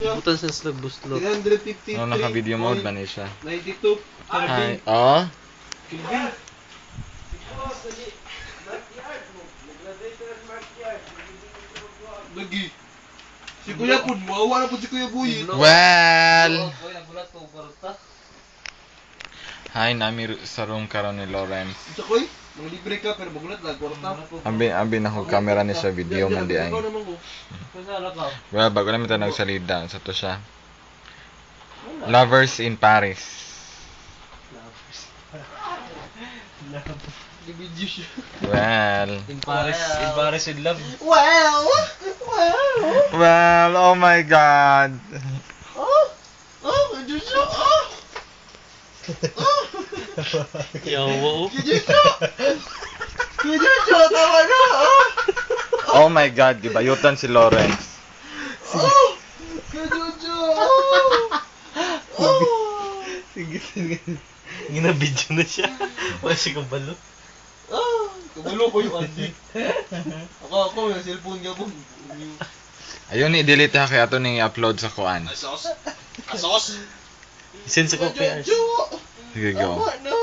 Butan sa slag-buslot. 353. Ano naka-video mode ba niya siya? 92. Hi. Oh? Kilvin. Lagi. Si Kuya Kun, mawawa na po si Kuya Buyin. Well. Kuya, bulat ko, parta. Hi, nami sa room karon ni Lawrence. Sa Kuy, mga libre ka pero magulat lang, kwarta. Abi na ko camera ni sa video man di ay. Ikaw naman ko. Kasala ka. Well, bago namin tayo nagsalida sa to siya. Lovers in Paris. Di-video siya. Well. In Paris with love. Wow! Well, oh my God. Oh! Oh, medyo siya! Oh! Yawa. Medyo siya! Medyo siya! Tama na! Oh my God, gibayutan si Lawrence. Oh! Medyo siya! Oh! Sige. Ginabidyo na siya. Wala siya kabalo. Oh! Kabulo ko yung andi. Ako, yung cellphone niya po. Ayun, i-delete ha kaya ito ni upload sa kuan. Asos? Asos? Send sa copy. Sige, go. Oh, no!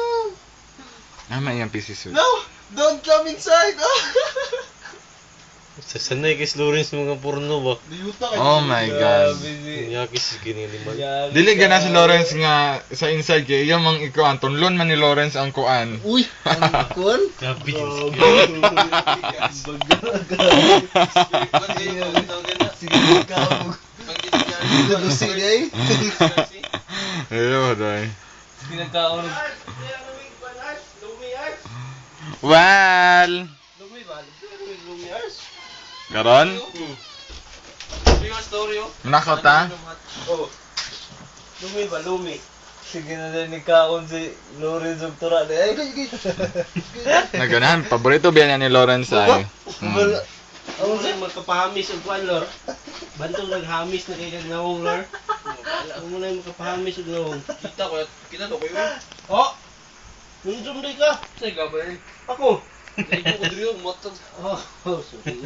Nama yung PC suit. No! Don't come inside! Oh! Sanay kay Lawrence mga porno ba? Diyuta ka. Oh my God. Yakis giniliman. Dili ka na si Lawrence nga sa inside kay iya mang ikuan. Tunlon man ni Lawrence ang kuan. Uy! Ang kun? Grabe. Sige ka. Lusi niya eh. Ayun, day. Pinagkaon. Well. Lumi ba? Lumi ars? Garon? Yung story oh. Manakaw ta? Oh. Lumi ba? Lumi. Sige na din nagkaon si Lawrence og tura. Ay, Naganahan, paborito biya niya ni Lawrence ay. Ako sa magkapahamis og kwan, Lor. Bantong naghamis na kay nawong, Lor. Ako mo na magkapahamis og nawong. Kita to ko yun. Oh! Nundrum day ka. Sa'yo ka ba yun? Ako. Sa'yo ko dito, motong. Oh, sorry.